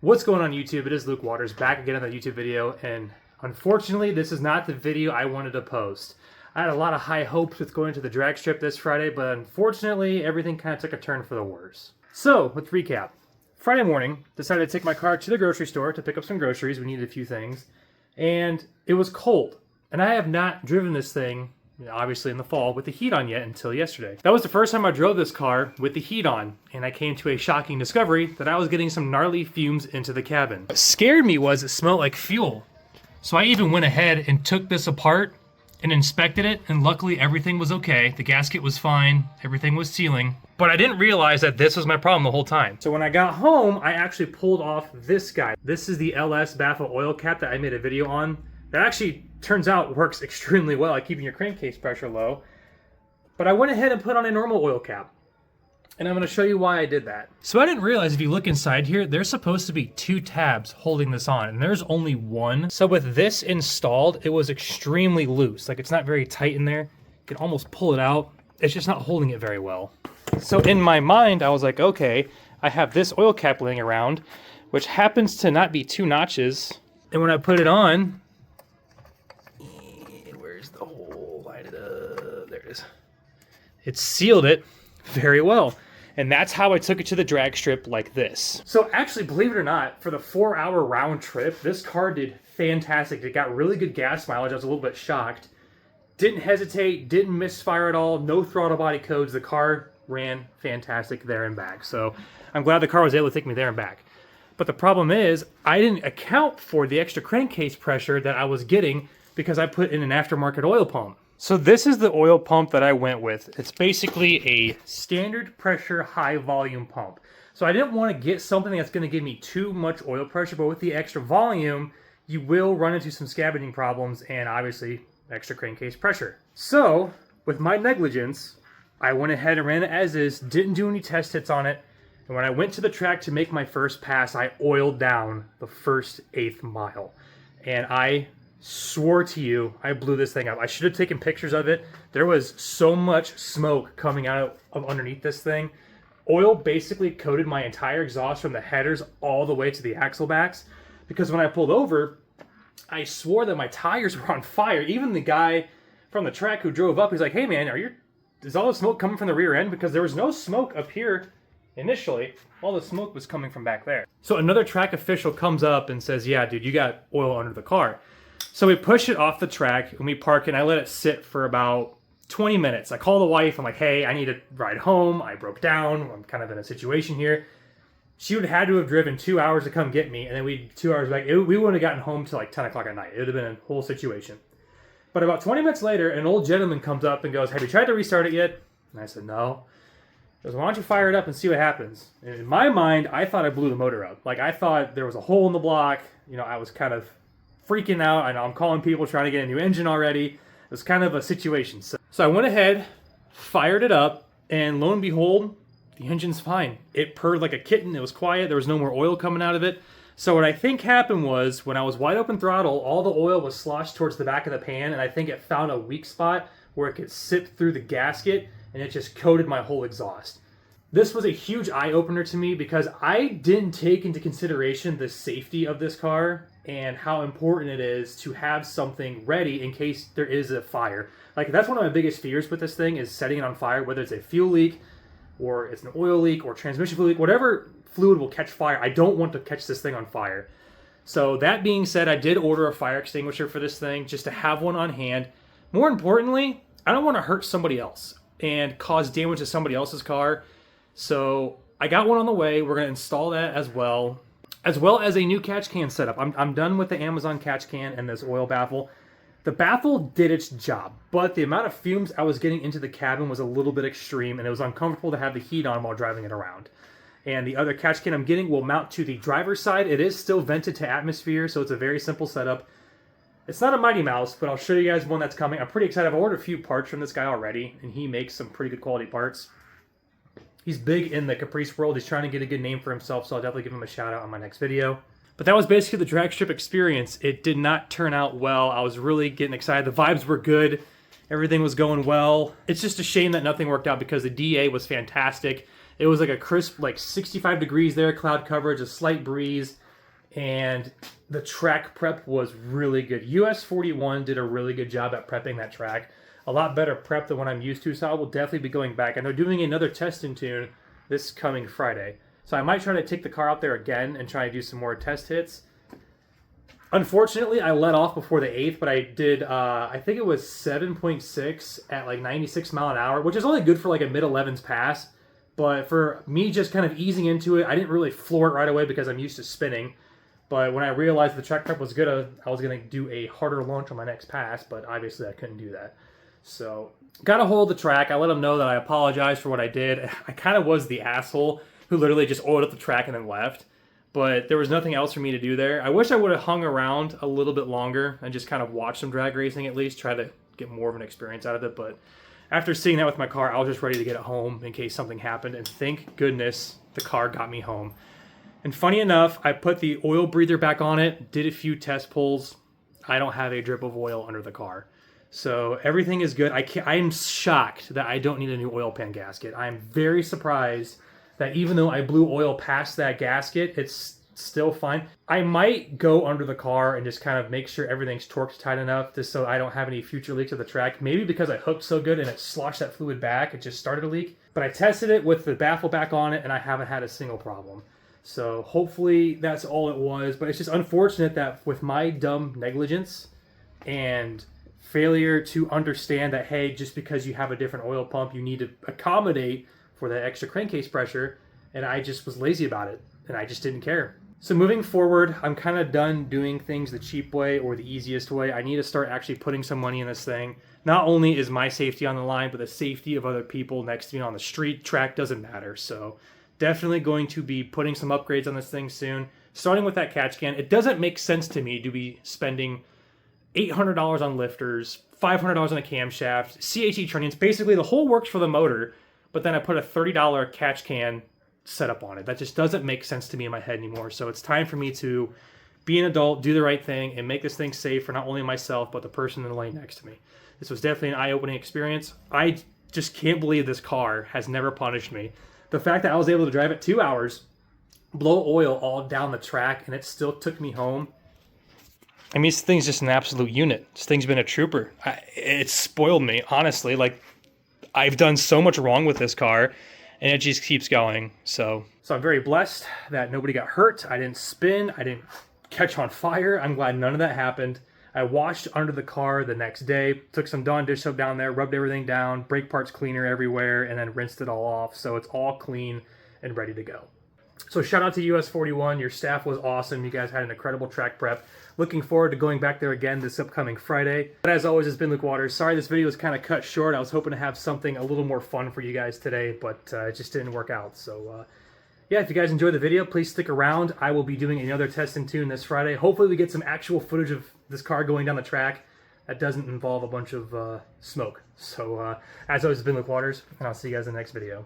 What's going on YouTube? It is Luke Waters back again on the YouTube video, and unfortunately this is not the video I wanted to post. I had a lot of high hopes with going to the drag strip this Friday, but unfortunately everything kind of took a turn for the worse. So, let's recap. Friday morning, decided to take my car to the grocery store to pick up some groceries. We needed a few things, and it was cold. And I have not driven this thing, obviously in the fall, with the heat on yet until yesterday. That was the first time I drove this car with the heat on, and I came to a shocking discovery that I was getting some gnarly fumes into the cabin. What scared me was it smelled like fuel. So I even went ahead and took this apart and inspected it, and luckily everything was okay. The gasket was fine, everything was sealing. But I didn't realize that this was my problem the whole time. So when I got home, I actually pulled off this guy. This is the LS baffle oil cap that I made a video on. That actually turns out works extremely well at keeping your crankcase pressure low. But I went ahead and put on a normal oil cap. And I'm going to show you why I did that. So I didn't realize if you look inside here, there's supposed to be 2 tabs holding this on, and there's only one. So with this installed, it was extremely loose. Like, it's not very tight in there. You can almost pull it out. It's just not holding it very well. So in my mind, I was like, okay, I have this oil cap laying around, which happens to not be 2 notches. And when I put it on, where's the hole? Light it up. There it is. It sealed it very well. And that's how I took it to the drag strip like this. So actually, believe it or not, for the 4-hour round trip, this car did fantastic. It got really good gas mileage. I was a little bit shocked. Didn't hesitate, didn't misfire at all, no throttle body codes. The car ran fantastic there and back. So I'm glad the car was able to take me there and back. But the problem is, I didn't account for the extra crankcase pressure that I was getting because I put in an aftermarket oil pump. So this is the oil pump that I went with. It's basically a standard pressure, high volume pump. So I didn't want to get something that's going to give me too much oil pressure, but with the extra volume, you will run into some scavenging problems and obviously extra crankcase pressure. So with my negligence, I went ahead and ran it as is, didn't do any test hits on it. And when I went to the track to make my first pass, I oiled down the first 1/8 mile. And I swore to you, I blew this thing up. I should have taken pictures of it. There was so much smoke coming out of underneath this thing. Oil basically coated my entire exhaust from the headers all the way to the axle backs. Because when I pulled over, I swore that my tires were on fire. Even the guy from the track who drove up, he's like, hey man, is all the smoke coming from the rear end? Because there was no smoke up here initially. All the smoke was coming from back there. So another track official comes up and says, yeah, dude, you got oil under the car. So we push it off the track and we park it, and I let it sit for about 20 minutes. I call the wife. I'm like, hey, I need to ride home. I broke down. I'm kind of in a situation here. She would have had to have driven 2 hours to come get me, and then 2 hours back. We wouldn't have gotten home till like 10 o'clock at night. It would have been a whole situation. But about 20 minutes later, an old gentleman comes up and goes, have you tried to restart it yet? And I said, no. He goes, why don't you fire it up and see what happens? And in my mind, I thought I blew the motor up. Like, I thought there was a hole in the block. You know, I was kind of freaking out. I know I'm calling people trying to get a new engine already. It was kind of a situation. So I went ahead, fired it up, and lo and behold, the engine's fine. It purred like a kitten. It was quiet. There was no more oil coming out of it. So what I think happened was, when I was wide open throttle, all the oil was sloshed towards the back of the pan, and I think it found a weak spot where it could sip through the gasket, and it just coated my whole exhaust. This was a huge eye-opener to me because I didn't take into consideration the safety of this car and how important it is to have something ready in case there is a fire. Like, that's one of my biggest fears with this thing, is setting it on fire, whether it's a fuel leak or it's an oil leak or transmission fluid leak, whatever fluid will catch fire. I don't want to catch this thing on fire. So that being said, I did order a fire extinguisher for this thing just to have one on hand. More importantly, I don't want to hurt somebody else and cause damage to somebody else's car. So I got one on the way. We're going to install that as well as a new catch can setup. I'm done with the Amazon catch can and this oil baffle. The baffle did its job, but the amount of fumes I was getting into the cabin was a little bit extreme, and it was uncomfortable to have the heat on while driving it around. And the other catch can I'm getting will mount to the driver's side. It is still vented to atmosphere, so it's a very simple setup. It's not a Mighty Mouse, but I'll show you guys one that's coming. I'm pretty excited. I've ordered a few parts from this guy already, and he makes some pretty good quality parts. He's big in the Caprice world. He's trying to get a good name for himself, so I'll definitely give him a shout out on my next video. But that was basically the drag strip experience. It did not turn out well. I was really getting excited. The vibes were good. Everything was going well. It's just a shame that nothing worked out because the DA was fantastic. It was like a crisp, like 65 degrees there, cloud coverage, a slight breeze. and the track prep was really good. US 41 did a really good job at prepping that track. A lot better prep than what I'm used to, so I will definitely be going back. And they're doing another testing tune this coming Friday. So I might try to take the car out there again and try to do some more test hits. Unfortunately, I let off before the 8th, but I did, I think it was 7.6 at like 96 mile an hour, which is only good for like a mid-11s pass. But for me just kind of easing into it, I didn't really floor it right away because I'm used to spinning. But when I realized the track prep was good, I was going to do a harder launch on my next pass, but obviously I couldn't do that. So, got a hold of the track. I let them know that I apologized for what I did. I kind of was the asshole who literally just oiled up the track and then left. But there was nothing else for me to do there. I wish I would have hung around a little bit longer and just kind of watched some drag racing at least, try to get more of an experience out of it. But after seeing that with my car, I was just ready to get it home in case something happened. And thank goodness the car got me home. And funny enough, I put the oil breather back on it, did a few test pulls. I don't have a drip of oil under the car. So everything is good. I'm shocked that I don't need a new oil pan gasket. I'm very surprised that even though I blew oil past that gasket, it's still fine. I might go under the car and just kind of make sure everything's torqued tight enough just so I don't have any future leaks of the track. Maybe because I hooked so good and it sloshed that fluid back, it just started a leak. But I tested it with the baffle back on it and I haven't had a single problem. So hopefully that's all it was. But it's just unfortunate that with my dumb negligence and failure to understand that, hey, just because you have a different oil pump, you need to accommodate for that extra crankcase pressure, and I just was lazy about it, and I just didn't care. So moving forward, I'm kind of done doing things the cheap way or the easiest way. I need to start actually putting some money in this thing. Not only is my safety on the line, but the safety of other people next to me on the street. Track doesn't matter, so definitely going to be putting some upgrades on this thing soon. Starting with that catch can, it doesn't make sense to me to be spending $800 on lifters, $500 on a camshaft, CHE trunnions, basically the whole works for the motor, but then I put a $30 catch can setup on it. That just doesn't make sense to me in my head anymore. So it's time for me to be an adult, do the right thing, and make this thing safe for not only myself, but the person in the lane next to me. This was definitely an eye-opening experience. I just can't believe this car has never punished me. The fact that I was able to drive it 2 hours, blow oil all down the track, and it still took me home. I mean, this thing's just an absolute unit. This thing's been a trooper. It's spoiled me, honestly. Like, I've done so much wrong with this car, and it just keeps going. So I'm very blessed that nobody got hurt. I didn't spin. I didn't catch on fire. I'm glad none of that happened. I washed under the car the next day, took some Dawn dish soap down there, rubbed everything down, brake parts cleaner everywhere, and then rinsed it all off. So it's all clean and ready to go. So shout out to US 41. Your staff was awesome. You guys had an incredible track prep. Looking forward to going back there again this upcoming Friday. But as always, it's been Luke Waters. Sorry this video was kind of cut short. I was hoping to have something a little more fun for you guys today, but it just didn't work out. So yeah, if you guys enjoyed the video, please stick around. I will be doing another test and tune this Friday. Hopefully we get some actual footage of this car going down the track that doesn't involve a bunch of smoke. So as always, it's been Luke Waters, and I'll see you guys in the next video.